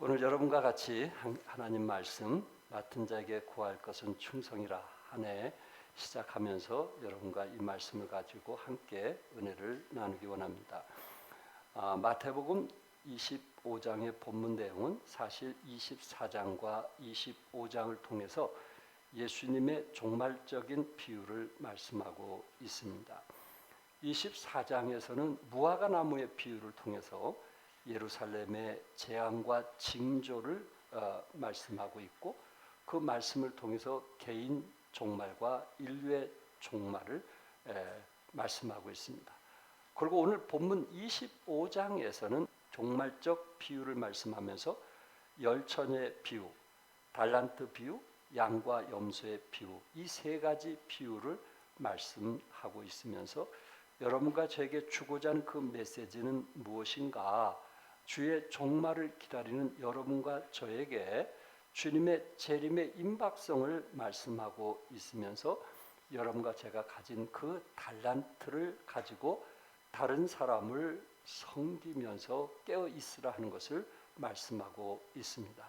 오늘 여러분과 같이 하나님 말씀 맡은 자에게 구할 것은 충성이라 한 해 시작하면서 여러분과 이 말씀을 가지고 함께 은혜를 나누기 원합니다. 마태복음 25장의 본문 내용은 사실 24장과 25장을 통해서 예수님의 종말적인 비유를 말씀하고 있습니다. 24장에서는 무화과 나무의 비유를 통해서 예루살렘의 재앙과 징조를 말씀하고 있고, 그 말씀을 통해서 개인 종말과 인류의 종말을 말씀하고 있습니다. 그리고 오늘 본문 25장에서는 종말적 비유를 말씀하면서 열처녀의 비유, 달란트 비유, 양과 염소의 비유, 이 세 가지 비유를 말씀하고 있으면서 여러분과 저에게 주고자 하는 그 메시지는 무엇인가? 주의 종말을 기다리는 여러분과 저에게 주님의 재림의 임박성을 말씀하고 있으면서 여러분과 제가 가진 그 달란트를 가지고 다른 사람을 섬기면서 깨어 있으라 하는 것을 말씀하고 있습니다.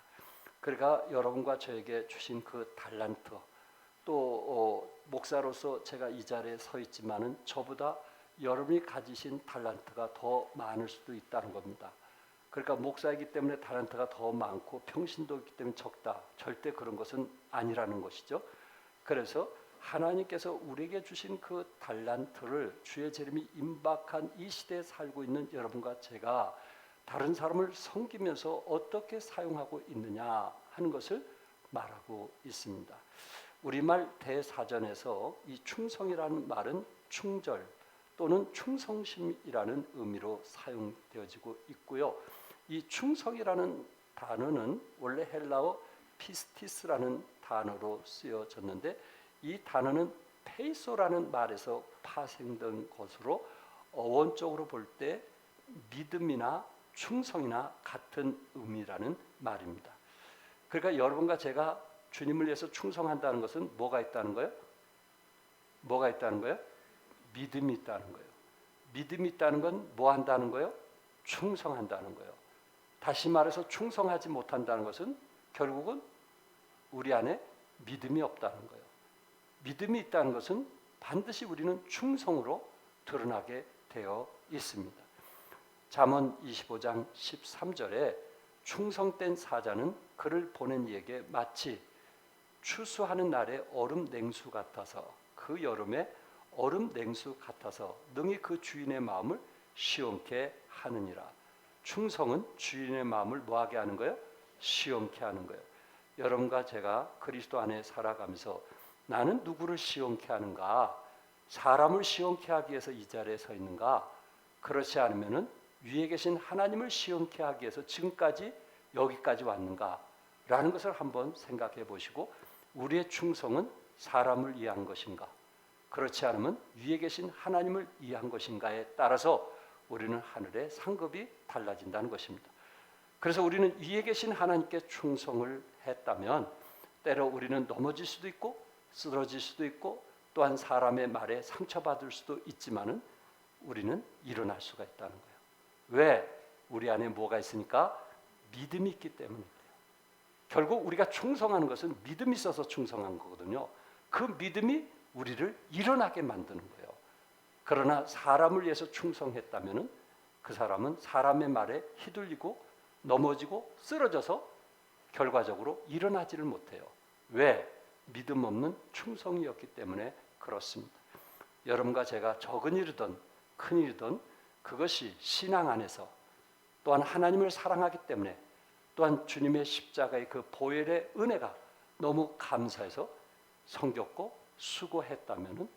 그러니까 여러분과 저에게 주신 그 달란트, 또 목사로서 제가 이 자리에 서 있지만은 저보다 여러분이 가지신 달란트가 더 많을 수도 있다는 겁니다. 그러니까 목사이기 때문에 달란트가 더 많고 평신도 있기 때문에 적다, 절대 그런 것은 아니라는 것이죠. 그래서 하나님께서 우리에게 주신 그 달란트를 주의 재림이 임박한 이 시대에 살고 있는 여러분과 제가 다른 사람을 섬기면서 어떻게 사용하고 있느냐 하는 것을 말하고 있습니다. 우리말 대사전에서 이 충성이라는 말은 충절 또는 충성심이라는 의미로 사용되어지고 있고요. 이 충성이라는 단어는 원래 헬라어 피스티스라는 단어로 쓰여졌는데, 이 단어는 페이소라는 말에서 파생된 것으로 어원적으로 볼 때 믿음이나 충성이나 같은 의미라는 말입니다. 그러니까 여러분과 제가 주님을 위해서 충성한다는 것은 뭐가 있다는 거예요? 뭐가 있다는 거예요? 믿음이 있다는 거예요. 믿음이 있다는 건 뭐 한다는 거예요? 충성한다는 거예요. 다시 말해서 충성하지 못한다는 것은 결국은 우리 안에 믿음이 없다는 거예요. 믿음이 있다는 것은 반드시 우리는 충성으로 드러나게 되어 있습니다. 잠언 25장 13절에 충성된 사자는 그를 보낸 이에게 마치 추수하는 날에 얼음 냉수 같아서, 그 여름에 얼음 냉수 같아서 능히 그 주인의 마음을 시원케 하느니라. 충성은 주인의 마음을 뭐하게 하는 거예요? 시원케 하는 거예요. 여러분과 제가 그리스도 안에 살아가면서 나는 누구를 시원케 하는가? 사람을 시원케 하기 위해서 이 자리에 서 있는가? 그렇지 않으면은 위에 계신 하나님을 시원케 하기 위해서 지금까지 여기까지 왔는가? 라는 것을 한번 생각해 보시고, 우리의 충성은 사람을 위한 것인가? 그렇지 않으면 위에 계신 하나님을 위한 것인가에 따라서 우리는 하늘의 상급이 달라진다는 것입니다. 그래서 우리는 위에 계신 하나님께 충성을 했다면 때로 우리는 넘어질 수도 있고 쓰러질 수도 있고 또한 사람의 말에 상처받을 수도 있지만은 우리는 일어날 수가 있다는 거예요. 왜? 우리 안에 뭐가 있으니까? 믿음이 있기 때문이에요. 결국 우리가 충성하는 것은 믿음이 있어서 충성한 거거든요. 그 믿음이 우리를 일어나게 만드는 거예요. 그러나 사람을 위해서 충성했다면 그 사람은 사람의 말에 휘둘리고 넘어지고 쓰러져서 결과적으로 일어나지를 못해요. 왜? 믿음 없는 충성이었기 때문에 그렇습니다. 여러분과 제가 적은 일이든 큰 일이든 그것이 신앙 안에서 또한 하나님을 사랑하기 때문에 또한 주님의 십자가의 그 보혈의 은혜가 너무 감사해서 섬겼고 수고했다면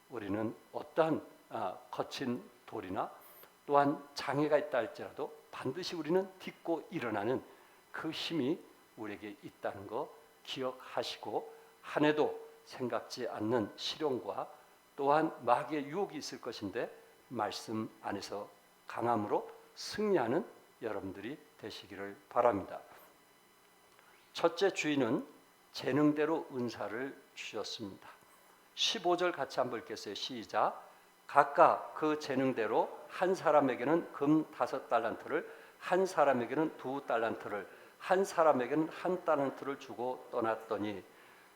우리는 어떠한 거친 돌이나 또한 장애가 있다 할지라도 반드시 우리는 딛고 일어나는 그 힘이 우리에게 있다는 거 기억하시고, 한 해도 생각지 않는 시련과 또한 마귀의 유혹이 있을 것인데 말씀 안에서 강함으로 승리하는 여러분들이 되시기를 바랍니다. 첫째, 주인은 재능대로 은사를 주셨습니다. 15절 같이 한번 읽겠어요. 시작. 각각 그 재능대로 한 사람에게는 금 5달란트를, 한 사람에게는 2달란트를, 한 사람에게는 한 달란트를 주고 떠났더니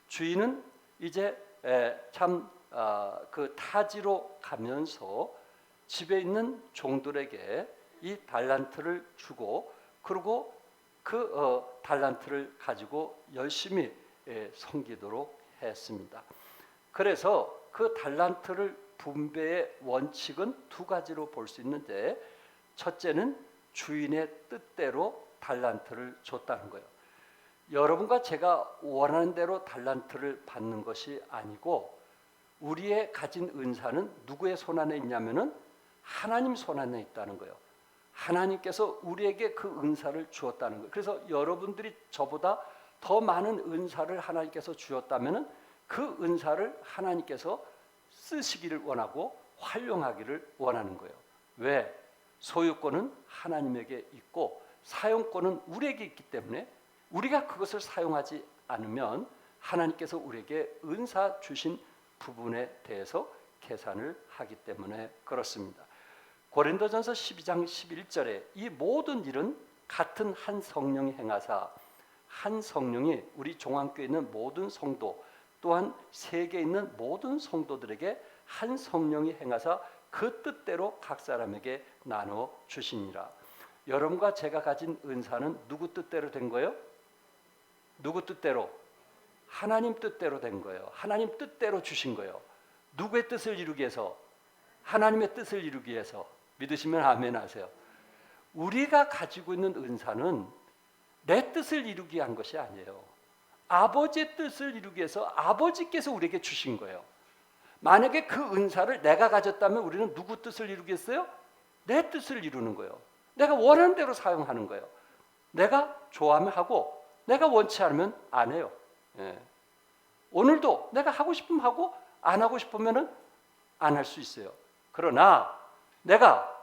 주인은 이제 그 타지로 가면서 집에 있는 종들에게 이 달란트를 주고 그리고 그 달란트를 가지고 열심히 섬기도록 했습니다. 그래서 그 달란트를 분배의 원칙은 두 가지로 볼 수 있는데, 첫째는 주인의 뜻대로 달란트를 줬다는 거예요. 여러분과 제가 원하는 대로 달란트를 받는 것이 아니고, 우리의 가진 은사는 누구의 손안에 있냐면은 하나님 손안에 있다는 거예요. 하나님께서 우리에게 그 은사를 주었다는 거예요. 그래서 여러분들이 저보다 더 많은 은사를 하나님께서 주었다면은 그 은사를 하나님께서 쓰시기를 원하고 활용하기를 원하는 거예요. 왜? 소유권은 하나님에게 있고 사용권은 우리에게 있기 때문에 우리가 그것을 사용하지 않으면 하나님께서 우리에게 은사 주신 부분에 대해서 계산을 하기 때문에 그렇습니다. 고린도전서 12장 11절에 이 모든 일은 같은 한 성령이 행하사, 한 성령이 우리 종안교회에 있는 모든 성도 또한 세계에 있는 모든 성도들에게 한 성령이 행하사 그 뜻대로 각 사람에게 나눠 주시니라. 여러분과 제가 가진 은사는 누구 뜻대로 된 거예요? 누구 뜻대로? 하나님 뜻대로 된 거예요. 하나님 뜻대로 주신 거예요. 누구의 뜻을 이루기 위해서? 하나님의 뜻을 이루기 위해서. 믿으시면 아멘 하세요. 우리가 가지고 있는 은사는 내 뜻을 이루기 위한 것이 아니에요. 아버지의 뜻을 이루기 위해서 아버지께서 우리에게 주신 거예요. 만약에 그 은사를 내가 가졌다면 우리는 누구 뜻을 이루겠어요? 내 뜻을 이루는 거예요. 내가 원하는 대로 사용하는 거예요. 내가 좋아하면 하고 내가 원치 않으면 안 해요. 오늘도 내가 하고 싶으면 하고 안 하고 싶으면 안 할 수 있어요. 그러나 내가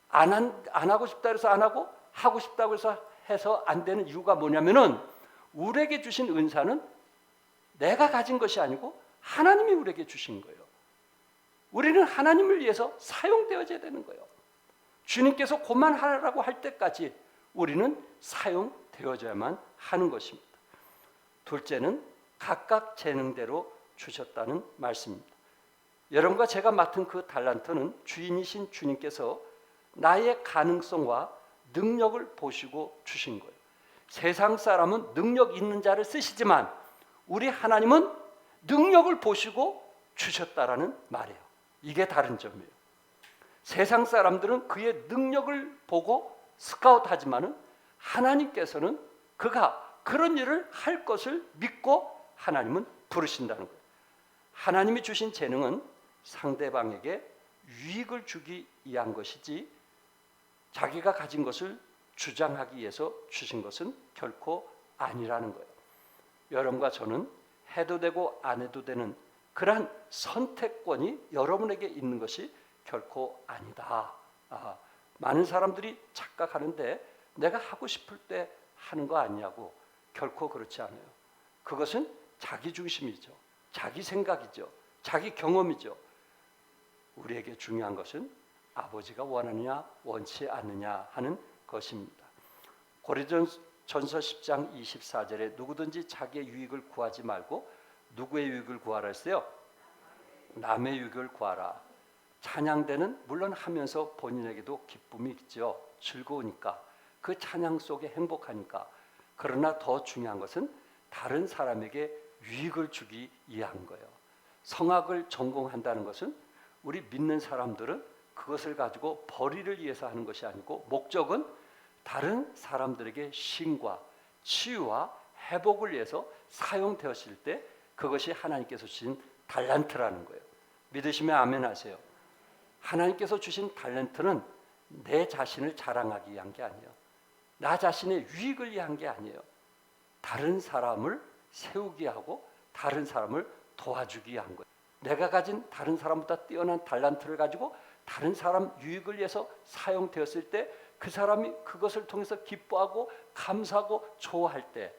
안 하고 싶다 해서 안 하고 싶다고 해서 안 되는 이유가 뭐냐면은 우리에게 주신 은사는 내가 가진 것이 아니고 하나님이 우리에게 주신 거예요. 우리는 하나님을 위해서 사용되어져야 되는 거예요. 주님께서 그만하라고 할 때까지 우리는 사용되어져야만 하는 것입니다. 둘째는 각각 재능대로 주셨다는 말씀입니다. 여러분과 제가 맡은 그 달란트는 주인이신 주님께서 나의 가능성과 능력을 보시고 주신 거예요. 세상 사람은 능력 있는 자를 쓰시지만 우리 하나님은 능력을 보시고 주셨다라는 말이에요. 이게 다른 점이에요. 세상 사람들은 그의 능력을 보고 스카웃하지만은 하나님께서는 그가 그런 일을 할 것을 믿고 하나님은 부르신다는 거예요. 하나님이 주신 재능은 상대방에게 유익을 주기 위한 것이지 자기가 가진 것을 주장하기 위해서 주신 것은 결코 아니라는 거예요. 여러분과 저는 해도 되고 안 해도 되는 그러한 선택권이 여러분에게 있는 것이 결코 아니다. 많은 사람들이 착각하는데 내가 하고 싶을 때 하는 거 아니냐고. 결코 그렇지 않아요. 그것은 자기 중심이죠. 자기 생각이죠. 자기 경험이죠. 우리에게 중요한 것은 아버지가 원하느냐 원치 않느냐 하는 것입니다. 고린도전서 10장 24절에 누구든지 자기의 유익을 구하지 말고 누구의 유익을 구하라 했어요? 남의 유익을 구하라. 찬양대는 물론 하면서 본인에게도 기쁨이 있죠. 즐거우니까. 그 찬양 속에 행복하니까. 그러나 더 중요한 것은 다른 사람에게 유익을 주기 위한 거예요. 성악을 전공한다는 것은 우리 믿는 사람들은 그것을 가지고 벌이를 위해서 하는 것이 아니고 목적은 다른 사람들에게 신과 치유와 회복을 위해서 사용되었을 때 그것이 하나님께서 주신 달란트라는 거예요. 믿으시면 아멘 하세요. 하나님께서 주신 달란트는 내 자신을 자랑하기 위한 게 아니에요. 나 자신의 유익을 위한 게 아니에요. 다른 사람을 세우게 하고 다른 사람을 도와주기 위한 거예요. 내가 가진 다른 사람보다 뛰어난 달란트를 가지고 다른 사람 유익을 위해서 사용되었을 때 그 사람이 그것을 통해서 기뻐하고 감사하고 좋아할 때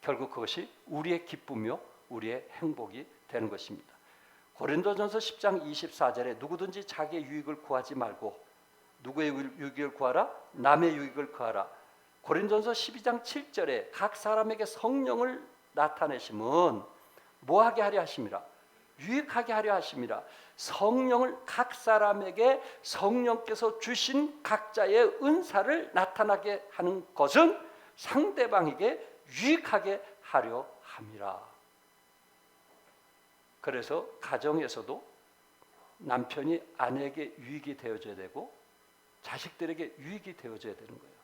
결국 그것이 우리의 기쁨이요 우리의 행복이 되는 것입니다. 고린도전서 10장 24절에 누구든지 자기의 유익을 구하지 말고 누구의 유익을 구하라? 남의 유익을 구하라. 고린도전서 12장 7절에 각 사람에게 성령을 나타내심은 뭐하게 하려 하심이라? 유익하게 하려 하심이라. 성령을 각 사람에게 성령께서 주신 각자의 은사를 나타나게 하는 것은 상대방에게 유익하게 하려 함이라. 그래서 가정에서도 남편이 아내에게 유익이 되어줘야 되고 자식들에게 유익이 되어줘야 되는 거예요.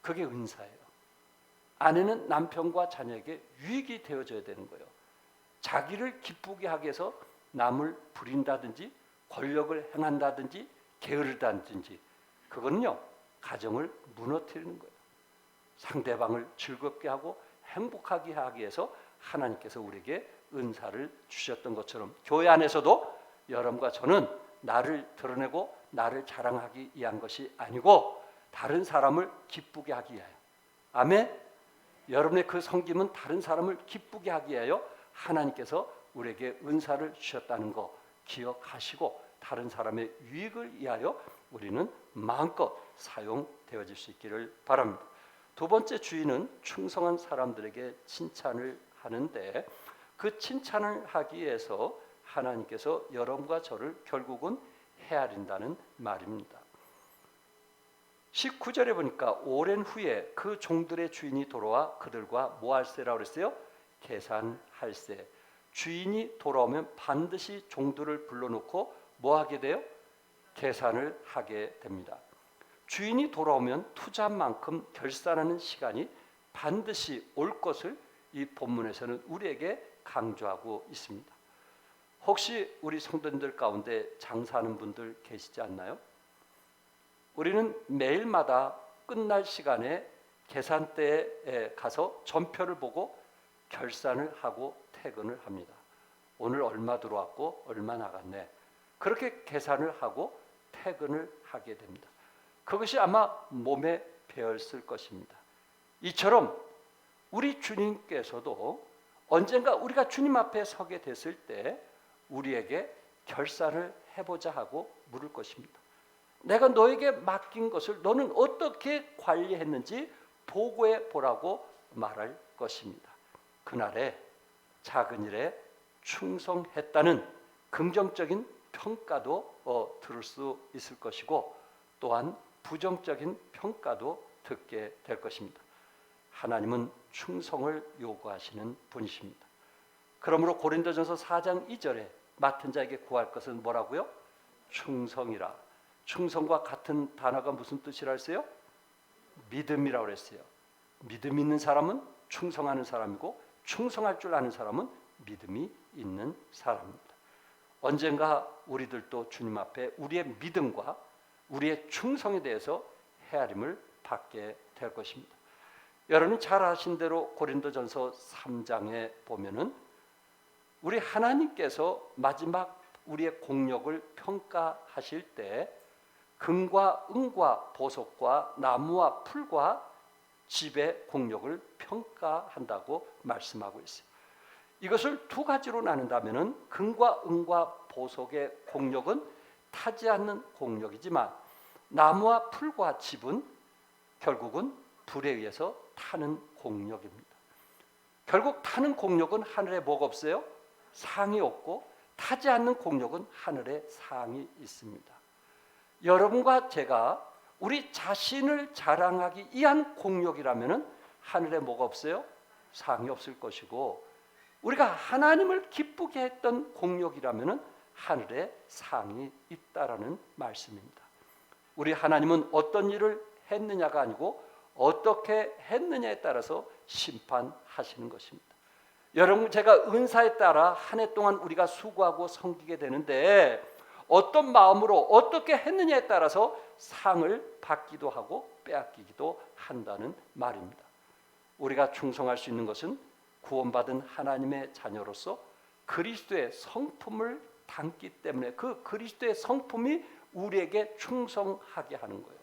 그게 은사예요. 아내는 남편과 자녀에게 유익이 되어줘야 되는 거예요. 자기를 기쁘게 하기 위해서 남을 부린다든지 권력을 행한다든지 게으르다든지 그거는요 가정을 무너뜨리는 거예요. 상대방을 즐겁게 하고 행복하게 하기 위해서 하나님께서 우리에게 은사를 주셨던 것처럼 교회 안에서도 여러분과 저는 나를 드러내고 나를 자랑하기 위한 것이 아니고 다른 사람을 기쁘게 하기 위하여, 아멘. 여러분의 그 섬김은 다른 사람을 기쁘게 하기 위하여 하나님께서 우리에게 은사를 주셨다는 거 기억하시고 다른 사람의 유익을 위하여 우리는 마음껏 사용되어질 수 있기를 바랍니다. 두 번째 주의는 충성한 사람들에게 칭찬을 하는데 그 칭찬을 하기 위해서 하나님께서 여러분과 저를 결국은 헤아린다는 말입니다. 19절에 보니까 오랜 후에 그 종들의 주인이 돌아와 그들과 뭐 할세라고 그랬어요? 계산할세. 주인이 돌아오면 반드시 종들을 불러놓고 뭐 하게 돼요? 계산을 하게 됩니다. 주인이 돌아오면 투자한 만큼 결산하는 시간이 반드시 올 것을 이 본문에서는 우리에게 강조하고 있습니다. 혹시 우리 성도님들 가운데 장사하는 분들 계시지 않나요? 우리는 매일마다 끝날 시간에 계산대에 가서 전표를 보고 결산을 하고 퇴근을 합니다. 오늘 얼마 들어왔고 얼마 나갔네. 그렇게 계산을 하고 퇴근을 하게 됩니다. 그것이 아마 몸에 배었을 것입니다. 이처럼 우리 주님께서도 언젠가 우리가 주님 앞에 서게 됐을 때 우리에게 결산을 해보자 하고 물을 것입니다. 내가 너에게 맡긴 것을 너는 어떻게 관리했는지 보고해 보라고 말할 것입니다. 그날에 작은 일에 충성했다는 긍정적인 평가도 들을 수 있을 것이고 또한 부정적인 평가도 듣게 될 것입니다. 하나님은 충성을 요구하시는 분이십니다. 그러므로 고린도전서 4장 2절에 맡은 자에게 구할 것은 뭐라고요? 충성이라. 충성과 같은 단어가 무슨 뜻이라 했어요? 믿음이라고 그랬어요. 믿음 있는 사람은 충성하는 사람이고 충성할 줄 아는 사람은 믿음이 있는 사람입니다. 언젠가 우리들도 주님 앞에 우리의 믿음과 우리의 충성에 대해서 헤아림을 받게 될 것입니다. 여러분이 잘 아신 대로 고린도전서 3장에 보면은 우리 하나님께서 마지막 우리의 공력을 평가하실 때 금과 은과 보석과 나무와 풀과 집의 공력을 평가한다고 말씀하고 있어요. 이것을 두 가지로 나눈다면 금과 은과 보석의 공력은 타지 않는 공력이지만 나무와 풀과 집은 결국은 불에 의해서 타는 공력입니다. 결국 타는 공력은 하늘에 뭐가 없어요? 상이 없고 타지 않는 공력은 하늘에 상이 있습니다. 여러분과 제가 우리 자신을 자랑하기 위한 공력이라면 하늘에 뭐가 없어요? 상이 없을 것이고 우리가 하나님을 기쁘게 했던 공력이라면 하늘에 상이 있다라는 말씀입니다. 우리 하나님은 어떤 일을 했느냐가 아니고 어떻게 했느냐에 따라서 심판하시는 것입니다. 여러분, 제가 은사에 따라 한 해 동안 우리가 수고하고 섬기게 되는데 어떤 마음으로 어떻게 했느냐에 따라서 상을 받기도 하고 빼앗기기도 한다는 말입니다. 우리가 충성할 수 있는 것은 구원받은 하나님의 자녀로서 그리스도의 성품을 담기 때문에 그 그리스도의 성품이 우리에게 충성하게 하는 거예요.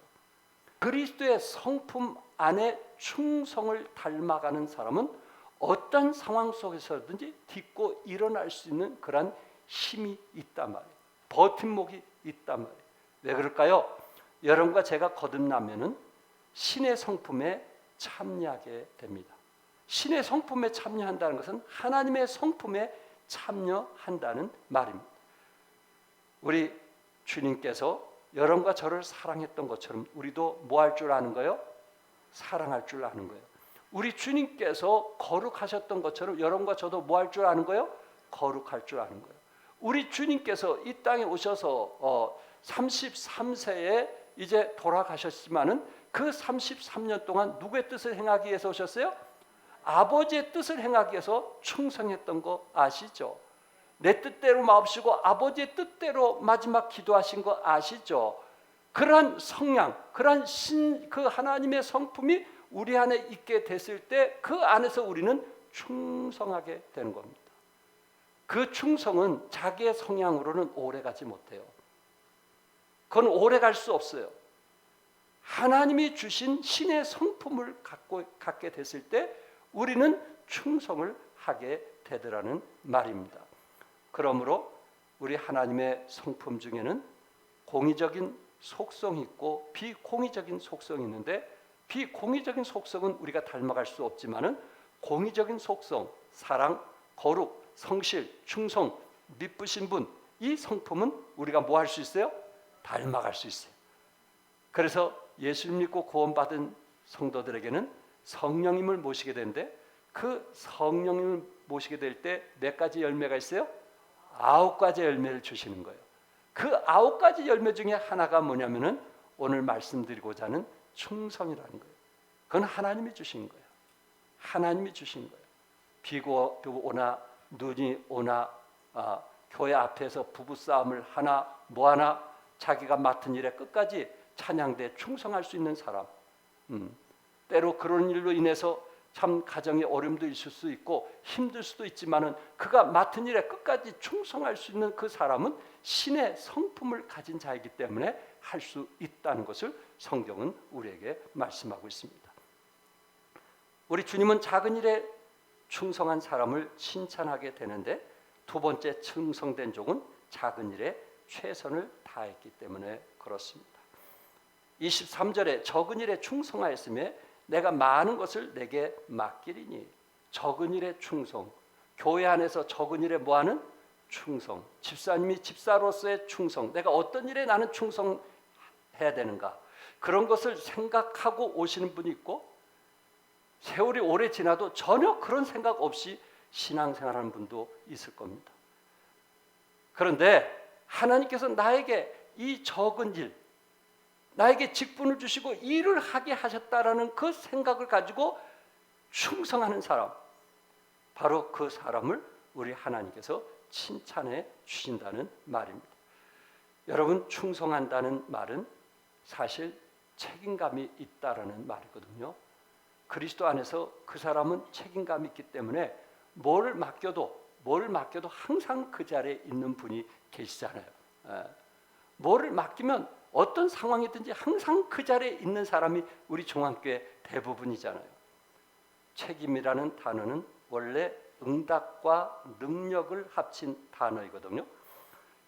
그리스도의 성품 안에 충성을 닮아가는 사람은 어떤 상황 속에서든지 딛고 일어날 수 있는 그런 힘이 있단 말이에요. 버팀목이 있단 말이에요. 왜 그럴까요? 여러분과 제가 거듭나면은 신의 성품에 참여하게 됩니다. 신의 성품에 참여한다는 것은 하나님의 성품에 참여한다는 말입니다. 우리 주님께서 여러분과 저를 사랑했던 것처럼 우리도 뭐 할 줄 아는 거예요? 사랑할 줄 아는 거예요. 우리 주님께서 거룩하셨던 것처럼 여러분과 저도 뭐 할 줄 아는 거예요? 거룩할 줄 아는 거예요. 우리 주님께서 이 땅에 오셔서 33세에 이제 돌아가셨지만은 그 33년 동안 누구의 뜻을 행하기 위해서 오셨어요? 아버지의 뜻을 행하기 위해서 충성했던 거 아시죠? 내 뜻대로 마옵시고 아버지의 뜻대로 마지막 기도하신 거 아시죠? 그러한 성량, 그러한 그 하나님의 성품이 우리 안에 있게 됐을 때 그 안에서 우리는 충성하게 되는 겁니다. 그 충성은 자기의 성향으로는 오래가지 못해요. 그건 오래갈 수 없어요. 하나님이 주신 신의 성품을 갖게 됐을 때 우리는 충성을 하게 되더라는 말입니다. 그러므로 우리 하나님의 성품 중에는 공의적인 속성이 있고 비공의적인 속성이 있는데, 비공의적인 속성은 우리가 닮아갈 수 없지만은 공의적인 속성, 사랑, 거룩, 성실, 충성, 미쁘신 분, 이 성품은 우리가 뭐 할 수 있어요? 닮아갈 수 있어요. 그래서 예수를 믿고 구원받은 성도들에게는 성령님을 모시게 되는데, 그 성령님을 모시게 될 때 몇 가지 열매가 있어요? 9가지 열매를 주시는 거예요. 그 9가지 열매 중에 하나가 뭐냐면은 오늘 말씀드리고자 하는 충성이라는 거예요. 그건 하나님이 주신 거예요. 하나님이 주신 거예요. 비가 오나 눈이 오나 교회 앞에서 부부싸움을 하나 뭐하나 자기가 맡은 일에 끝까지 찬양대에 충성할 수 있는 사람, 때로 그런 일로 인해서 참 가정에 어려움도 있을 수 있고 힘들 수도 있지만은 그가 맡은 일에 끝까지 충성할 수 있는 그 사람은 신의 성품을 가진 자이기 때문에 할 수 있다는 것을 성경은 우리에게 말씀하고 있습니다. 우리 주님은 작은 일에 충성한 사람을 칭찬하게 되는데, 두 번째 충성된 종은 작은 일에 최선을 다했기 때문에 그렇습니다. 23절에 적은 일에 충성하였으며 내가 많은 것을 내게 맡기리니. 적은 일에 충성, 교회 안에서 적은 일에 뭐하는? 충성. 집사님이 집사로서의 충성, 내가 어떤 일에 나는 충성해야 되는가, 그런 것을 생각하고 오시는 분이 있고, 세월이 오래 지나도 전혀 그런 생각 없이 신앙생활하는 분도 있을 겁니다. 그런데 하나님께서 나에게 이 적은 일, 나에게 직분을 주시고 일을 하게 하셨다라는 그 생각을 가지고 충성하는 사람, 바로 그 사람을 우리 하나님께서 칭찬해 주신다는 말입니다. 여러분, 충성한다는 말은 사실 책임감이 있다라는 말이거든요. 그리스도 안에서 그 사람은 책임감이 있기 때문에 뭘 맡겨도 항상 그 자리에 있는 분이 계시잖아요. 뭐를 맡기면 어떤 상황이든지 항상 그 자리에 있는 사람이 우리 종합교회 대부분이잖아요. 책임이라는 단어는 원래 응답과 능력을 합친 단어이거든요.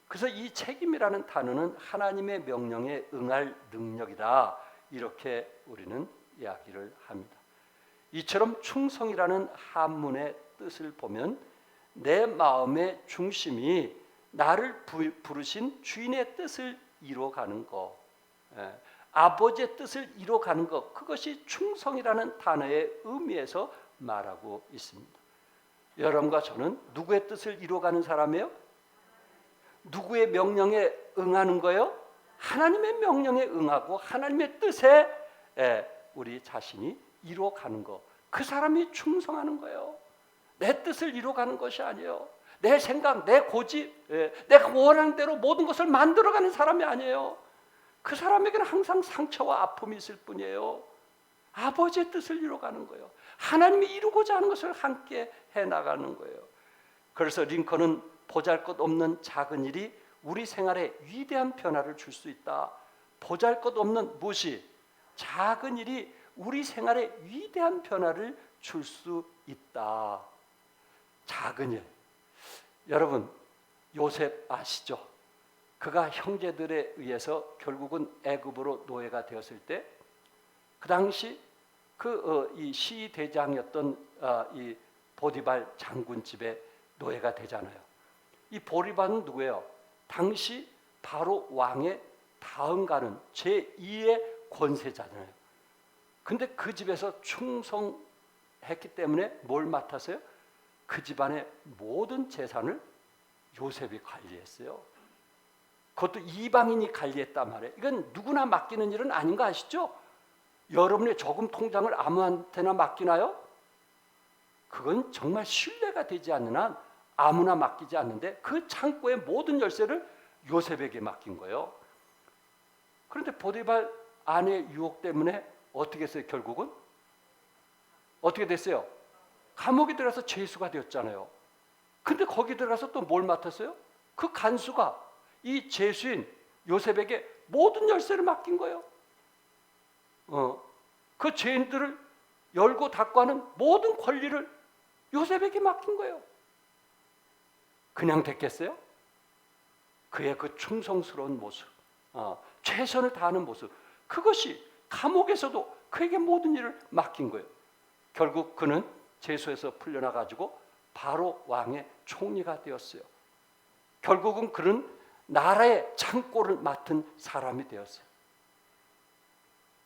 그래서 이 책임이라는 단어는 하나님의 명령에 응할 능력이다, 이렇게 우리는 이야기를 합니다. 이처럼 충성이라는 한문의 뜻을 보면 내 마음의 중심이 나를 부르신 주인의 뜻을 이루어가는 것, 아버지의 뜻을 이루어가는 것, 그것이 충성이라는 단어의 의미에서 말하고 있습니다. 여러분과 저는 누구의 뜻을 이루어가는 사람이에요? 누구의 명령에 응하는 거예요? 하나님의 명령에 응하고 하나님의 뜻에 우리 자신이 이루어가는 것, 그 사람이 충성하는 거예요. 내 뜻을 이루어가는 것이 아니에요. 내 생각, 내 고집, 내가 원하는 대로 모든 것을 만들어가는 사람이 아니에요. 그 사람에게는 항상 상처와 아픔이 있을 뿐이에요. 아버지의 뜻을 이루어가는 거예요. 하나님이 이루고자 하는 것을 함께 해나가는 거예요. 그래서 링컨은 보잘것없는 작은 일이 우리 생활에 위대한 변화를 줄 수 있다. 보잘것없는 무엇이? 작은 일이 우리 생활에 위대한 변화를 줄 수 있다. 작은 일. 여러분, 요셉 아시죠? 그가 형제들에 의해서 결국은 애굽으로 노예가 되었을 때 그 당시 이 시대장이었던 이 보디발 장군 집에 노예가 되잖아요. 이 보디발은 누구예요? 당시 바로 왕의 다음 가는 제2의 권세자잖아요. 근데 그 집에서 충성했기 때문에 뭘 맡았어요? 그 집안의 모든 재산을 요셉이 관리했어요. 그것도 이방인이 관리했단 말이에요. 이건 누구나 맡기는 일은 아닌 거 아시죠? 여러분의 저금 통장을 아무한테나 맡기나요? 그건 정말 신뢰가 되지 않는 한 아무나 맡기지 않는데 그 창고의 모든 열쇠를 요셉에게 맡긴 거예요. 그런데 보디발 아내의 유혹 때문에 어떻게 했어요? 결국은 어떻게 됐어요? 감옥에 들어가서 죄수가 되었잖아요. 근데 거기 들어가서 또 뭘 맡았어요? 그 간수가 이 죄수인 요셉에게 모든 열쇠를 맡긴 거예요. 그 죄인들을 열고 닫고 하는 모든 권리를 요셉에게 맡긴 거예요. 그냥 됐겠어요? 그의 그 충성스러운 모습, 최선을 다하는 모습, 그것이 감옥에서도 그에게 모든 일을 맡긴 거예요. 결국 그는 죄수에서 풀려나가지고 바로 왕의 총리가 되었어요. 결국은 그는 나라의 창고를 맡은 사람이 되었어요.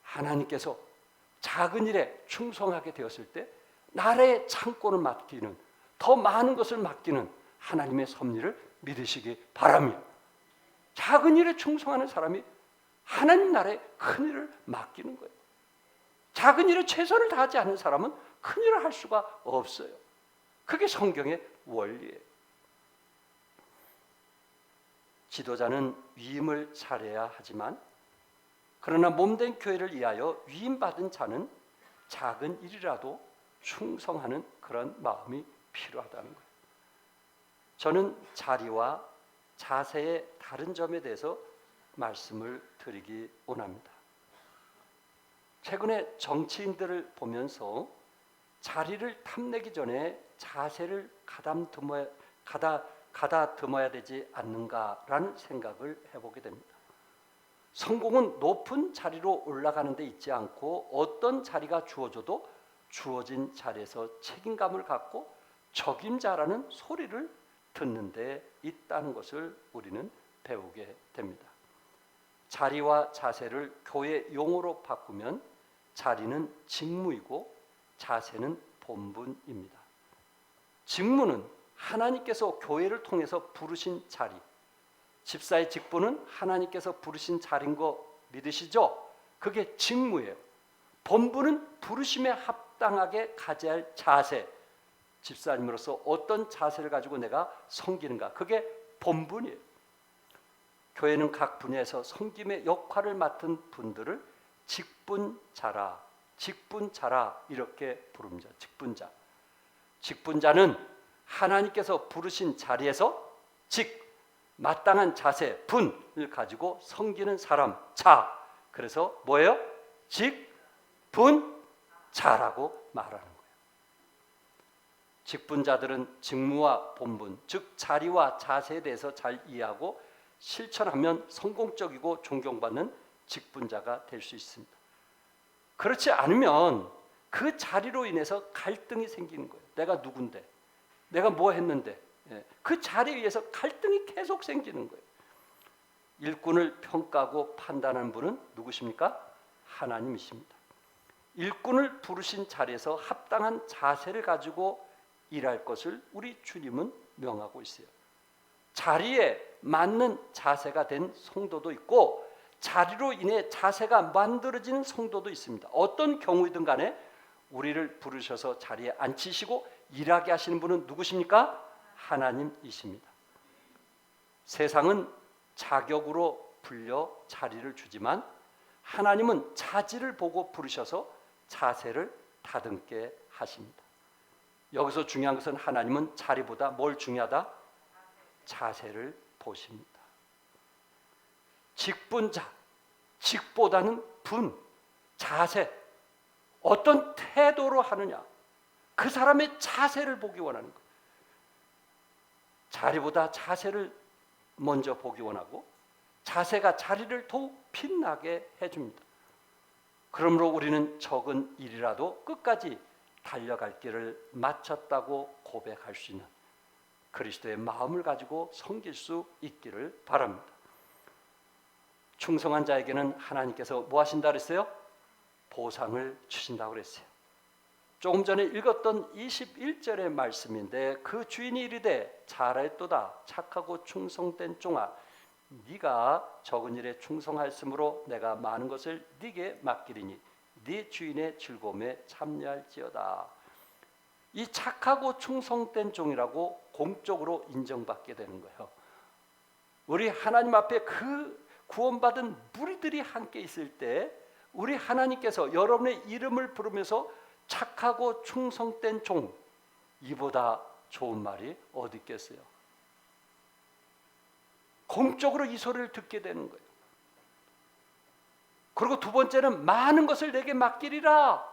하나님께서 작은 일에 충성하게 되었을 때 나라의 창고를 맡기는, 더 많은 것을 맡기는 하나님의 섭리를 믿으시기 바랍니다. 작은 일에 충성하는 사람이 하나님 나라의 큰 일을 맡기는 거예요. 작은 일에 최선을 다하지 않는 사람은 큰 일을 할 수가 없어요. 그게 성경의 원리예요. 지도자는 위임을 잘해야 하지만 그러나 몸된 교회를 위하여 위임받은 자는 작은 일이라도 충성하는 그런 마음이 필요하다는 거예요. 저는 자리와 자세의 다른 점에 대해서 말씀을 드리기 원합니다. 최근에 정치인들을 보면서 자리를 탐내기 전에 자세를 가다듬어야 되지 않는가라는 생각을 해보게 됩니다. 성공은 높은 자리로 올라가는 데 있지 않고 어떤 자리가 주어져도 주어진 자리에서 책임감을 갖고 적임자라는 소리를 듣는 데 있다는 것을 우리는 배우게 됩니다. 자리와 자세를 교회 용어로 바꾸면 자리는 직무이고 자세는 본분입니다. 직무는 하나님께서 교회를 통해서 부르신 자리, 집사의 직분은 하나님께서 부르신 자리인 거 믿으시죠? 그게 직무예요. 본분은 부르심에 합당하게 가져야 할 자세, 집사님으로서 어떤 자세를 가지고 내가 섬기는가, 그게 본분이에요. 교회는 각 분야에서 섬김의 역할을 맡은 분들을 직분자라 이렇게 부릅니다. 직분자. 직분자는 하나님께서 부르신 자리에서 마땅한 자세, 분을 가지고 섬기는 사람, 자. 그래서 뭐예요? 직분자라고 말하는 거예요. 직분자들은 직무와 본분, 즉 자리와 자세에 대해서 잘 이해하고 실천하면 성공적이고 존경받는 직분자가 될 수 있습니다. 그렇지 않으면 그 자리로 인해서 갈등이 생기는 거예요. 내가 누군데, 내가 뭐 했는데, 그 자리에 의해서 갈등이 계속 생기는 거예요. 일꾼을 평가하고 판단하는 분은 누구십니까? 하나님이십니다. 일꾼을 부르신 자리에서 합당한 자세를 가지고 일할 것을 우리 주님은 명하고 있어요. 자리에 맞는 자세가 된 성도도 있고 자리로 인해 자세가 만들어지는 성도도 있습니다. 어떤 경우이든 간에 우리를 부르셔서 자리에 앉히시고 일하게 하시는 분은 누구십니까? 하나님이십니다. 세상은 자격으로 불려 자리를 주지만 하나님은 자질을 보고 부르셔서 자세를 다듬게 하십니다. 여기서 중요한 것은 하나님은 자리보다 뭘 중요하다? 자세를 보십니다. 직분자, 직보다는 분, 자세, 어떤 태도로 하느냐, 그 사람의 자세를 보기 원하는 거예요. 자리보다 자세를 먼저 보기 원하고 자세가 자리를 더욱 빛나게 해줍니다. 그러므로 우리는 적은 일이라도 끝까지 달려갈 길을 마쳤다고 고백할 수 있는 그리스도의 마음을 가지고 섬길 수 있기를 바랍니다. 충성한 자에게는 하나님께서 뭐 하신다 그랬어요? 보상을 주신다고 그랬어요. 조금 전에 읽었던 21절의 말씀인데 그 주인이 이르되 잘하였도다 착하고 충성된 종아 네가 적은 일에 충성하였으므로 내가 많은 것을 네게 맡기리니 네 주인의 즐거움에 참여할지어다. 이 착하고 충성된 종이라고 공적으로 인정받게 되는 거예요. 우리 하나님 앞에 그 구원받은 무리들이 함께 있을 때 우리 하나님께서 여러분의 이름을 부르면서 착하고 충성된 종, 이보다 좋은 말이 어디 있겠어요? 공적으로 이 소리를 듣게 되는 거예요. 그리고 두 번째는 많은 것을 내게 맡기리라.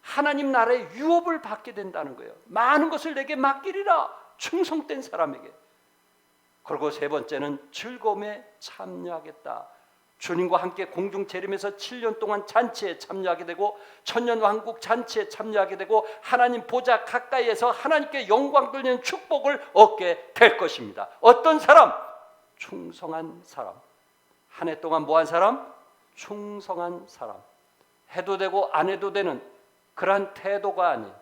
하나님 나라의 유업을 받게 된다는 거예요. 많은 것을 내게 맡기리라. 충성된 사람에게. 그리고 세 번째는 즐거움에 참여하겠다. 주님과 함께 공중 재림에서 7년 동안 잔치에 참여하게 되고 천년왕국 잔치에 참여하게 되고 하나님 보좌 가까이에서 하나님께 영광 돌리는 축복을 얻게 될 것입니다. 어떤 사람? 충성한 사람. 한 해 동안 뭐한 사람? 충성한 사람. 해도 되고 안 해도 되는 그러한 태도가 아닌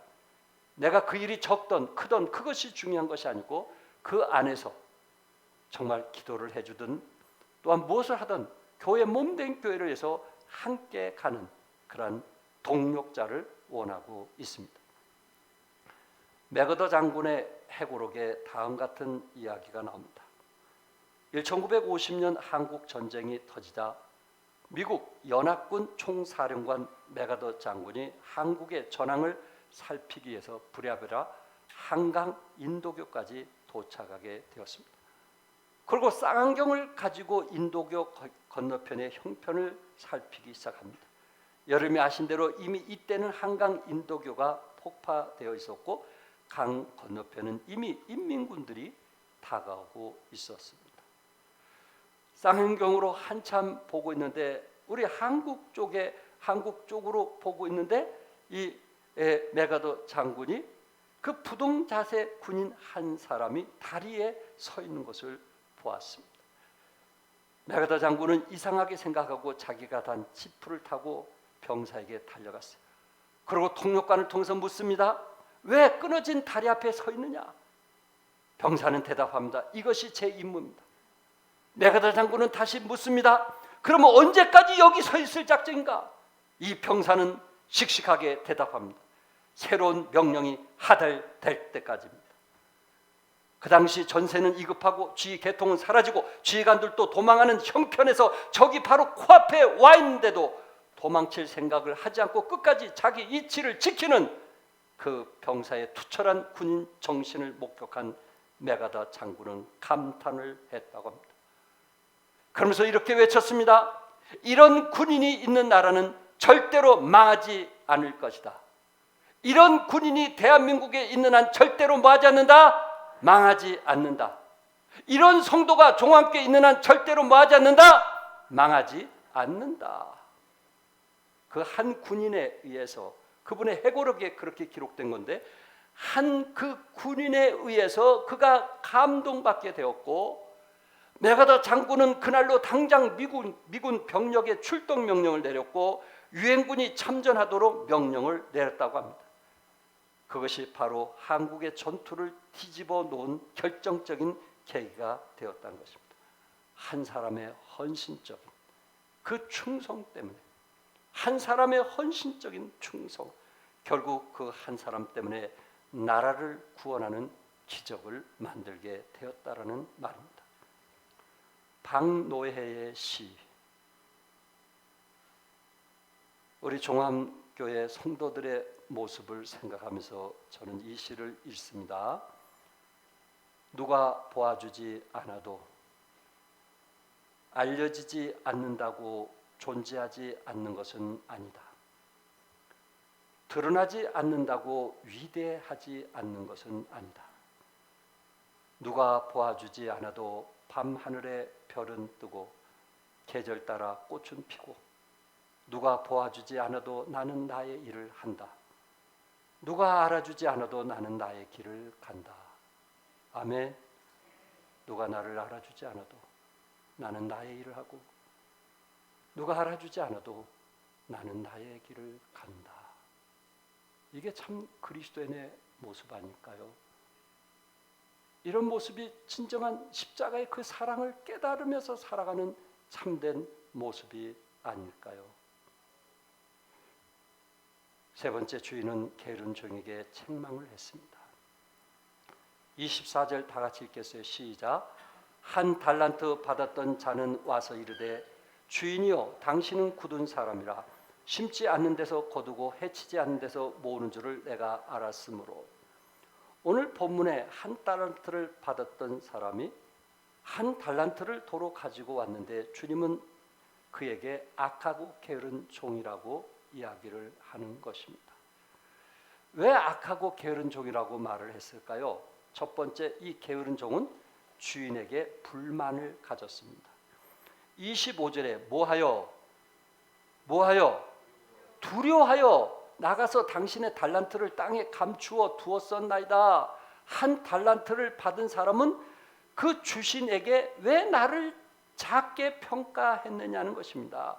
내가 그 일이 적던 크던 그것이 중요한 것이 아니고 그 안에서 정말 기도를 해주든 또한 무엇을 하든 교회 몸된 교회를 위해서 함께 가는 그러한 동력자를 원하고 있습니다. 맥어더 장군의 해고록에 다음 같은 이야기가 나옵니다. 1950년 한국 전쟁이 터지자 미국 연합군 총사령관 맥어더 장군이 한국의 전황을 살피기 위해서 부랴부랴 한강 인도교까지 도착하게 되었습니다. 그리고 쌍안경을 가지고 인도교 건너편의 형편을 살피기 시작합니다. 여러분이 아신 대로 이미 이때는 한강 인도교가 폭파되어 있었고 강 건너편은 이미 인민군들이 다가오고 있었습니다. 쌍안경으로 한참 보고 있는데 우리 한국 쪽으로 보고 있는데 이 맥어더 장군이 그 부동 자세 군인 한 사람이 다리에 서 있는 것을 보았습니다. 맥어더 장군은 이상하게 생각하고 자기가 단 지프를 타고 병사에게 달려갔어요. 그리고 통역관을 통해서 묻습니다. 왜 끊어진 다리 앞에 서 있느냐? 병사는 대답합니다. 이것이 제 임무입니다. 맥어더 장군은 다시 묻습니다. 그러면 언제까지 여기 서 있을 작정인가? 이 병사는 씩씩하게 대답합니다. 새로운 명령이 하달될 때까지입니다. 그 당시 전세는 이급하고 지휘 계통은 사라지고 지휘관들도 도망하는 형편에서 적이 바로 코앞에 와 있는데도 도망칠 생각을 하지 않고 끝까지 자기 이치를 지키는 그 병사의 투철한 군인 정신을 목격한 맥어더 장군은 감탄을 했다고 합니다. 그러면서 이렇게 외쳤습니다. 이런 군인이 있는 나라는 절대로 망하지 않을 것이다. 이런 군인이 대한민국에 있는 한 절대로 뭐하지 않는다? 망하지 않는다. 이런 성도가 종함께 있는 한 절대로 뭐하지 않는다? 망하지 않는다. 그 한 군인에 의해서 그분의 해고록에 그렇게 기록된 건데 한 그 군인에 의해서 그가 감동받게 되었고 맥어더 장군은 그날로 당장 미군 병력의 출동 명령을 내렸고 유엔군이 참전하도록 명령을 내렸다고 합니다. 그것이 바로 한국의 전투를 뒤집어 놓은 결정적인 계기가 되었다는 것입니다. 한 사람의 헌신적인 그 충성 때문에 한 사람의 헌신적인 충성 결국 그 한 사람 때문에 나라를 구원하는 기적을 만들게 되었다라는 말입니다. 박노해의 시 우리 종합교회 성도들의 모습을 생각하면서 저는 이 시를 읽습니다. 누가 보아주지 않아도 알려지지 않는다고 존재하지 않는 것은 아니다. 드러나지 않는다고 위대하지 않는 것은 아니다. 누가 보아주지 않아도 밤하늘에 별은 뜨고 계절 따라 꽃은 피고 누가 도와주지 않아도 나는 나의 일을 한다. 누가 알아주지 않아도 나는 나의 길을 간다. 아멘. 누가 나를 알아주지 않아도 나는 나의 일을 하고 누가 알아주지 않아도 나는 나의 길을 간다. 이게 참 그리스도인의 모습 아닐까요? 이런 모습이 진정한 십자가의 그 사랑을 깨달으면서 살아가는 참된 모습이 아닐까요? 세 번째, 주인은 게으른 종에게 책망을 했습니다. 24절 다 같이 읽겠어요. 시작. 한 달란트 받았던 자는 와서 이르되 주인이여 당신은 굳은 사람이라 심지 않는 데서 거두고 해치지 않는 데서 모으는 줄을 내가 알았으므로. 오늘 본문에 한 달란트를 받았던 사람이 한 달란트를 도로 가지고 왔는데 주님은 그에게 악하고 게으른 종이라고 이야기를 하는 것입니다. 왜 악하고 게으른 종이라고 말을 했을까요? 첫 번째, 이 게으른 종은 주인에게 불만을 가졌습니다. 25절에 뭐하여 두려하여 나가서 당신의 달란트를 땅에 감추어 두었었나이다. 한 달란트를 받은 사람은 그 주신에게 왜 나를 작게 평가했느냐는 것입니다.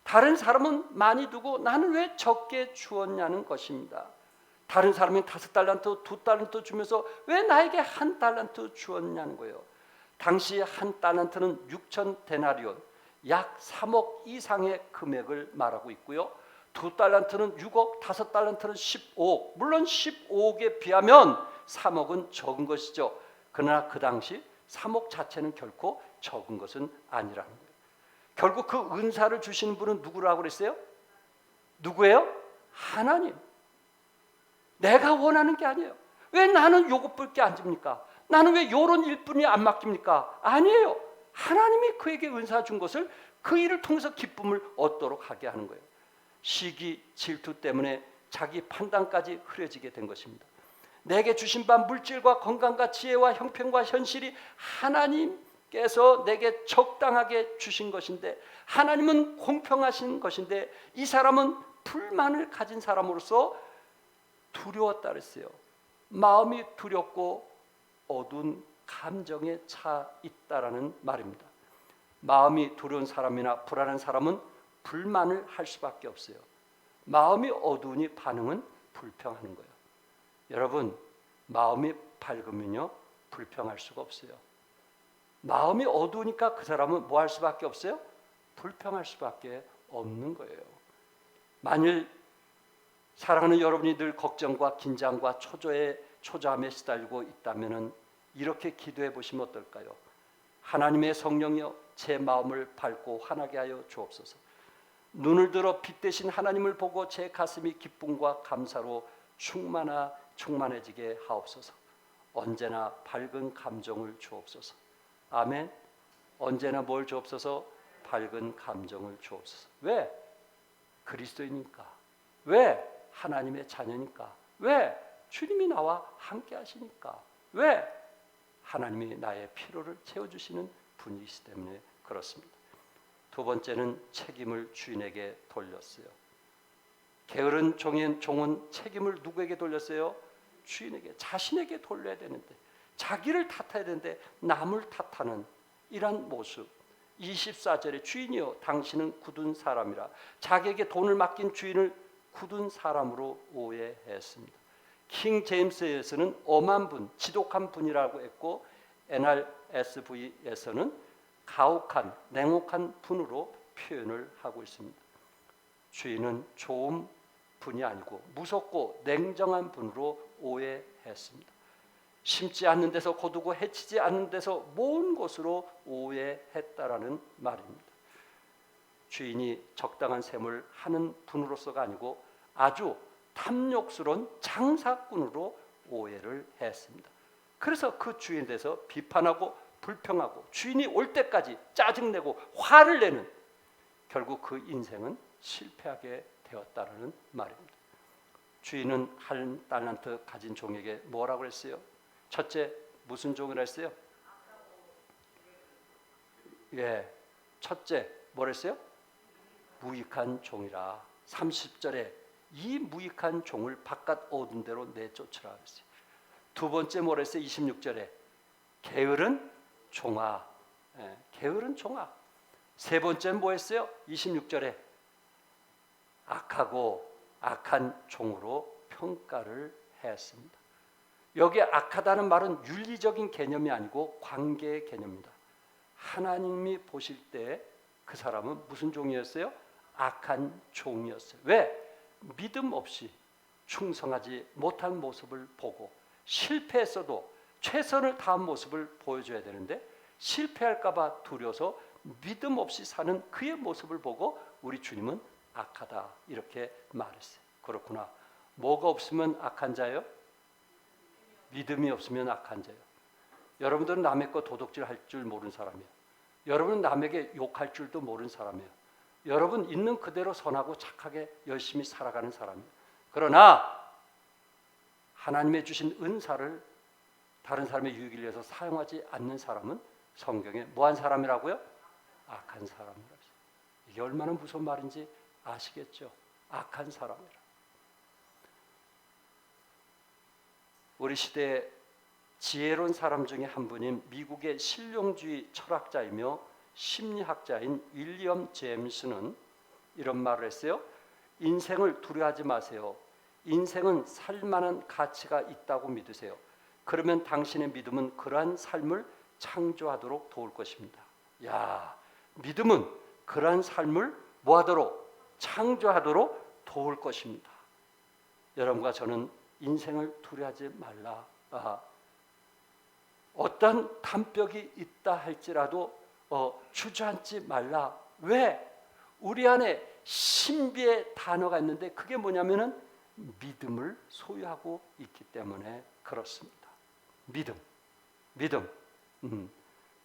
다른 사람은 많이 두고 나는 왜 적게 주었냐는 것입니다. 다른 사람이 5달란트, 2달란트 주면서 왜 나에게 1달란트 주었냐는 거예요. 당시 1달란트는 6,000데나리온, 약 3억 이상의 금액을 말하고 있고요. 2달란트는 6억, 5달란트는 15억. 물론 15억에 비하면 3억은 적은 것이죠. 그러나 그 당시 3억 자체는 결코 적은 것은 아니라는 거예요. 결국 그 은사를 주시는 분은 누구라고 그랬어요? 누구예요? 하나님. 내가 원하는 게 아니에요. 왜 나는 요것밖에 안 줍니까? 나는 왜 요런 일뿐이 안 맡깁니까? 아니에요. 하나님이 그에게 은사 준 것을 그 일을 통해서 기쁨을 얻도록 하게 하는 거예요. 시기, 질투 때문에 자기 판단까지 흐려지게 된 것입니다. 내게 주신 바 물질과 건강과 지혜와 형편과 현실이 하나님께서 내게 적당하게 주신 것인데, 하나님은 공평하신 것인데 이 사람은 불만을 가진 사람으로서 두려웠다 그랬어요. 마음이 두렵고 어두운 감정에 차 있다라는 말입니다. 마음이 두려운 사람이나 불안한 사람은 불만을 할 수밖에 없어요. 마음이 어두우니 반응은 불평하는 거예요. 여러분, 마음이 밝으면요 불평할 수가 없어요. 마음이 어두우니까 그 사람은 뭐 할 수밖에 없어요? 불평할 수밖에 없는 거예요. 만일 사랑하는 여러분이 늘 걱정과 긴장과 초조함에 시달리고 있다면 이렇게 기도해 보시면 어떨까요? 하나님의 성령이여 제 마음을 밝고 환하게 하여 주옵소서. 눈을 들어 빛 대신 하나님을 보고 제 가슴이 기쁨과 감사로 충만해지게 하옵소서. 언제나 밝은 감정을 주옵소서. 아멘. 언제나 뭘 주옵소서? 밝은 감정을 주옵소서. 왜? 그리스도이니까. 왜? 하나님의 자녀니까. 왜? 주님이 나와 함께 하시니까. 왜? 하나님이 나의 필요를 채워주시는 분이시기 때문에 그렇습니다. 두 번째는 책임을 주인에게 돌렸어요. 게으른 종은 책임을 누구에게 돌렸어요? 주인에게, 자신에게 돌려야 되는데, 자기를 탓해야 되는데 남을 탓하는 이런 모습. 24절에 주인이여 당신은 굳은 사람이라 자기에게 돈을 맡긴 주인을 굳은 사람으로 오해했습니다. 킹 제임스에서는 엄한 분, 지독한 분이라고 했고 NRSV에서는 가혹한, 냉혹한 분으로 표현을 하고 있습니다. 주인은 좋은 분이 아니고 무섭고 냉정한 분으로 오해했습니다. 심지 않는 데서 거두고 해치지 않는 데서 모은 것으로 오해했다라는 말입니다. 주인이 적당한 셈을 하는 분으로서가 아니고 아주 탐욕스러운 장사꾼으로 오해를 했습니다. 그래서 그 주인에 대해서 비판하고 불평하고 주인이 올 때까지 짜증내고 화를 내는, 결국 그 인생은 실패하게 되었다는 말입니다. 주인은 1달란트 가진 종에게 뭐라고 했어요? 첫째, 무슨 종이라 했어요? 첫째, 뭐라 했어요? 무익한 종이라. 30절에 이 무익한 종을 바깥 어두운 데로 내쫓으라 그랬어요. 두 번째 뭐라 했어요? 26절에 게으른 종아. 게으른 종아. 세 번째는 뭐 했어요? 26절에 악하고 악한 종으로 평가를 했습니다. 여기 악하다는 말은 윤리적인 개념이 아니고 관계의 개념입니다. 하나님이 보실 때 그 사람은 무슨 종이었어요? 악한 종이었어요. 왜? 믿음 없이 충성하지 못한 모습을 보고 실패했어도 최선을 다한 모습을 보여줘야 되는데 실패할까 봐 두려워서 믿음 없이 사는 그의 모습을 보고 우리 주님은 악하다 이렇게 말했어요. 그렇구나. 뭐가 없으면 악한 자예요? 믿음이 없으면 악한 자예요. 여러분들은 남의 거 도둑질 할 줄 모르는 사람이에요. 여러분은 남에게 욕할 줄도 모르는 사람이에요. 여러분 있는 그대로 선하고 착하게 열심히 살아가는 사람이에요. 그러나 하나님의 주신 은사를 다른 사람의 유익을 위해서 사용하지 않는 사람은 성경에 뭐한 사람이라고요? 악한 사람이라고. 이게 얼마나 무서운 말인지 아시겠죠? 악한 사람이라. 우리 시대에 지혜로운 사람 중에 한 분인 미국의 실용주의 철학자이며 심리학자인 윌리엄 제임스는 이런 말을 했어요. 인생을 두려워하지 마세요. 인생은 살만한 가치가 있다고 믿으세요. 그러면 당신의 믿음은 그러한 삶을 창조하도록 도울 것입니다. 야, 믿음은 그러한 삶을 뭐하도록? 창조하도록 도울 것입니다. 여러분과 저는 인생을 두려워하지 말라. 어떤 담벽이 있다 할지라도 주저앉지 말라. 왜? 우리 안에 신비의 단어가 있는데 그게 뭐냐면은 믿음을 소유하고 있기 때문에 그렇습니다. 믿음.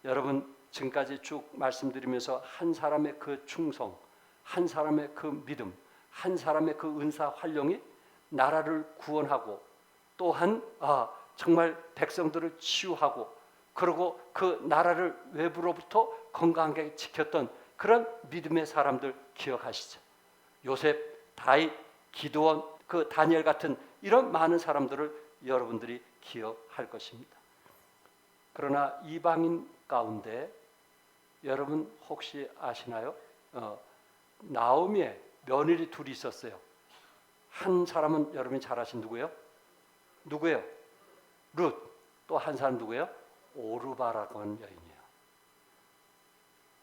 여러분 지금까지 쭉 말씀드리면서 한 사람의 그 충성, 한 사람의 그 믿음, 한 사람의 그 은사 활용이 나라를 구원하고 또한 정말 백성들을 치유하고 그리고 그 나라를 외부로부터 건강하게 지켰던 그런 믿음의 사람들 기억하시죠? 요셉, 다윗, 기드온, 그 다니엘 같은 이런 많은 사람들을 여러분들이 기억할 것입니다. 그러나 이방인 가운데 여러분 혹시 아시나요? 나오미의 며느리 둘이 있었어요. 한 사람은 여러분이 잘 아신 누구예요? 룻. 또 한 사람 누구예요? 오르바라고 하는 여인이에요.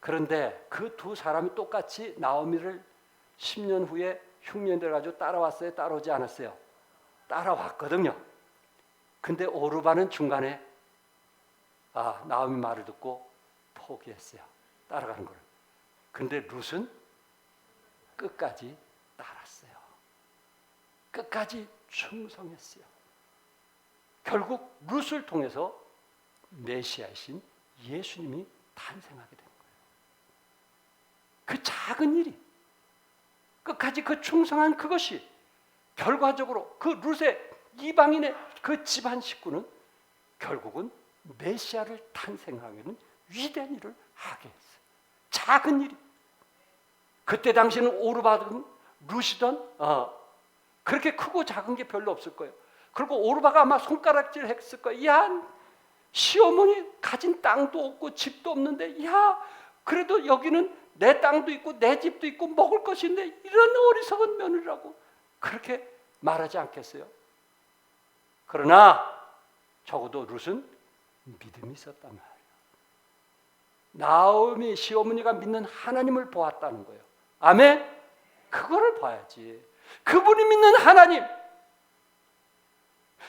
그런데 그 두 사람이 똑같이 나오미를 10년 후에 흉년 돼가지고 따라왔어요? 따라오지 않았어요? 따라왔거든요. 근데 오르바는 중간에 나오미 말을 듣고 포기했어요. 따라가는 걸. 근데 룻은 끝까지 따랐어요. 끝까지 충성했어요. 결국 룻을 통해서 메시아이신 예수님이 탄생하게 된 거예요. 그 작은 일이 끝까지 그 충성한 그것이 결과적으로 그 룻의 이방인의 그 집안 식구는 결국은 메시아를 탄생하게는 위대한 일을 하게 했어요. 작은 일이. 그때 당시에는 오르바든 룻이든 그렇게 크고 작은 게 별로 없을 거예요. 그리고 오르바가 아마 손가락질 했을 거예요. 야, 시어머니 가진 땅도 없고 집도 없는데 그래도 여기는 내 땅도 있고 내 집도 있고 먹을 것인데 이런 어리석은 며느리라고 그렇게 말하지 않겠어요? 그러나 적어도 룻은 믿음이 있었단 말이에요. 나오미 시어머니가 믿는 하나님을 보았다는 거예요. 아멘? 그거를 봐야지. 그분이 믿는 하나님,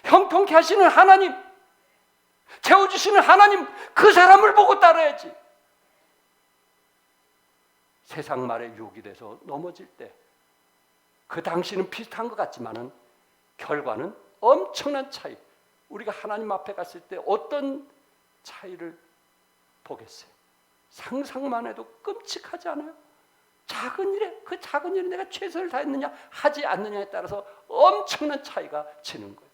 형통케 하시는 하나님, 채워주시는 하나님, 그 사람을 보고 따라야지. 세상 말에 유혹이 돼서 넘어질 때 그 당시는 비슷한 것 같지만은 결과는 엄청난 차이. 우리가 하나님 앞에 갔을 때 어떤 차이를 보겠어요? 상상만 해도 끔찍하지 않아요? 작은 일에 그 작은 일에 내가 최선을 다했느냐 하지 않느냐에 따라서 엄청난 차이가 지는 거예요.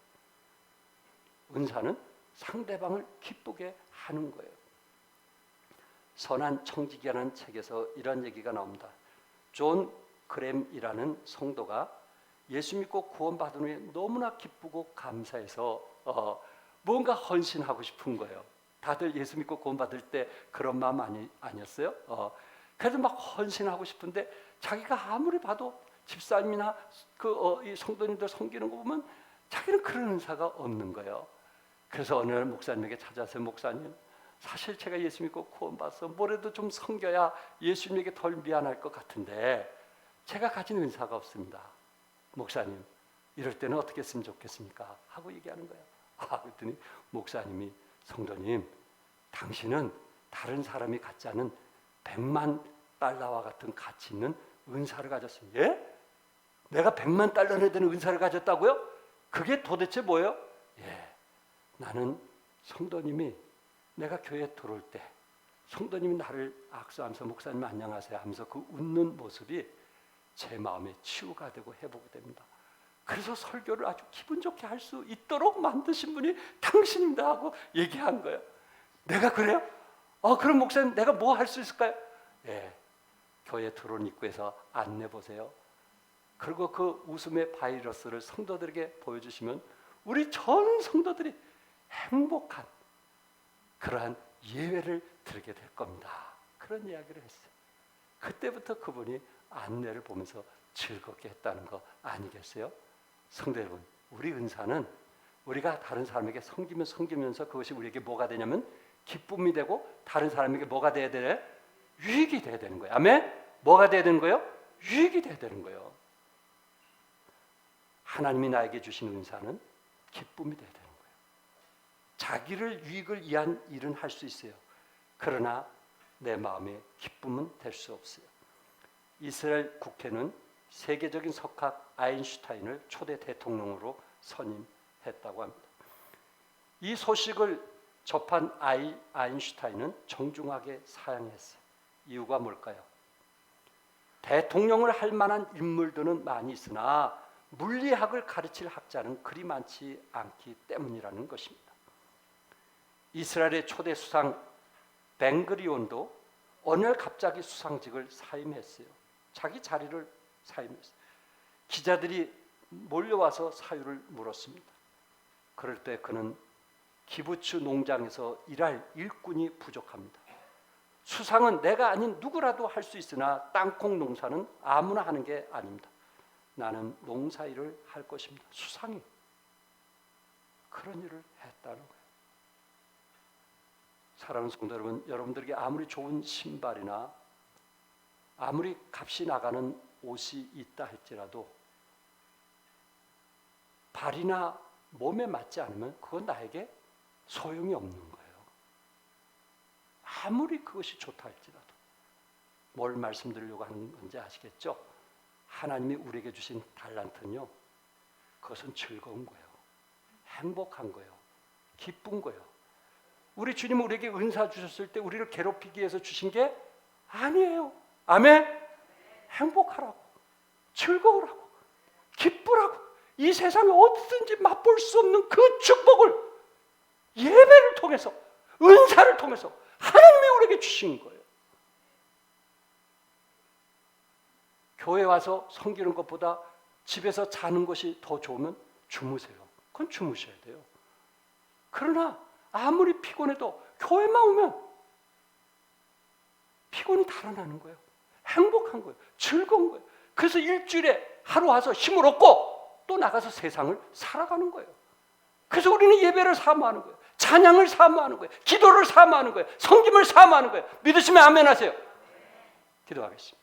은사는 상대방을 기쁘게 하는 거예요. 선한 청지기라는 책에서 이런 얘기가 나옵니다. 존 그램이라는 성도가 예수 믿고 구원받은 후에 너무나 기쁘고 감사해서 뭔가 헌신하고 싶은 거예요. 다들 예수 믿고 구원받을 때 그런 마음 아니었어요? 그래도 막 헌신하고 싶은데 자기가 아무리 봐도 집사님이나 이 성도님들 섬기는 거 보면 자기는 그런 은사가 없는 거예요. 그래서 어느 날 목사님에게 찾아서 목사님, 사실 제가 예수 믿고 구원받아서 뭐라도 좀 섬겨야 예수님에게 덜 미안할 것 같은데 제가 가진 은사가 없습니다. 목사님, 이럴 때는 어떻게 했으면 좋겠습니까? 하고 얘기하는 거예요. 그랬더니 목사님이 성도님, 당신은 다른 사람이 갖지 않은 100만 달러와 같은 가치 있는 은사를 가졌습니다. 예? 내가 100만 달러나 되는 은사를 가졌다고요? 그게 도대체 뭐예요? 예, 나는 성도님이 내가 교회에 들어올 때 성도님이 나를 악수하면서 목사님 안녕하세요 하면서 그 웃는 모습이 제 마음에 치유가 되고 회복이 됩니다. 그래서 설교를 아주 기분 좋게 할 수 있도록 만드신 분이 당신입니다 하고 얘기한 거예요. 내가 그래요? 그럼 목사님 내가 뭐 할 수 있을까요? 예, 교회 들어온 입구에서 안내 보세요. 그리고 그 웃음의 바이러스를 성도들에게 보여주시면 우리 전 성도들이 행복한 그러한 예외를 들게 될 겁니다. 그런 이야기를 했어요. 그때부터 그분이 안내를 보면서 즐겁게 했다는 거 아니겠어요? 성도 여러분, 우리 은사는 우리가 다른 사람에게 섬기면서 그것이 우리에게 뭐가 되냐면 기쁨이 되고 다른 사람에게 뭐가 돼야 되냐? 유익이 돼야 되는 거예요. 아멘? 뭐가 돼야 되는 거예요? 유익이 돼야 되는 거예요. 하나님이 나에게 주신 은사는 기쁨이 돼야 되는 거예요. 자기를 유익을 위한 일은 할 수 있어요. 그러나 내 마음에 기쁨은 될 수 없어요. 이스라엘 국회는 세계적인 석학 아인슈타인을 초대 대통령으로 선임했다고 합니다. 이 소식을 접한 아인슈타인은 정중하게 사양했어요. 이유가 뭘까요? 대통령을 할 만한 인물들은 많이 있으나 물리학을 가르칠 학자는 그리 많지 않기 때문이라는 것입니다. 이스라엘의 초대 수상 벤그리온도 어느 날 갑자기 수상직을 사임했어요. 자기 자리를 사임했어요. 기자들이 몰려와서 사유를 물었습니다. 그럴 때 그는 기부츠 농장에서 일할 일꾼이 부족합니다. 수상은 내가 아닌 누구라도 할 수 있으나 땅콩 농사는 아무나 하는 게 아닙니다. 나는 농사일을 할 것입니다. 수상이 그런 일을 했다는 거예요. 사랑하는 성도 여러분, 여러분들에게 아무리 좋은 신발이나 아무리 값이 나가는 옷이 있다 할지라도 발이나 몸에 맞지 않으면 그건 나에게 소용이 없는 거예요. 아무리 그것이 좋다 할지라도. 뭘 말씀드리려고 하는 건지 아시겠죠? 하나님이 우리에게 주신 달란트는요, 그것은 즐거운 거예요. 행복한 거예요. 기쁜 거예요. 우리 주님은 우리에게 은사 주셨을 때 우리를 괴롭히기 위해서 주신 게 아니에요. 아멘? 행복하라고, 즐거우라고, 기쁘라고, 이 세상에 어디든지 맛볼 수 없는 그 축복을 예배를 통해서, 은사를 통해서 하나님이 우리에게 주신 거예요. 교회 와서 섬기는 것보다 집에서 자는 것이 더 좋으면 주무세요. 그건 주무셔야 돼요. 그러나 아무리 피곤해도 교회만 오면 피곤이 달아나는 거예요. 행복한 거예요. 즐거운 거예요. 그래서 일주일에 하루 와서 힘을 얻고 또 나가서 세상을 살아가는 거예요. 그래서 우리는 예배를 사모하는 거예요. 찬양을 사모하는 거예요. 기도를 사모하는 거예요. 섬김을 사모하는 거예요. 믿으시면 아멘 하세요. 기도하겠습니다.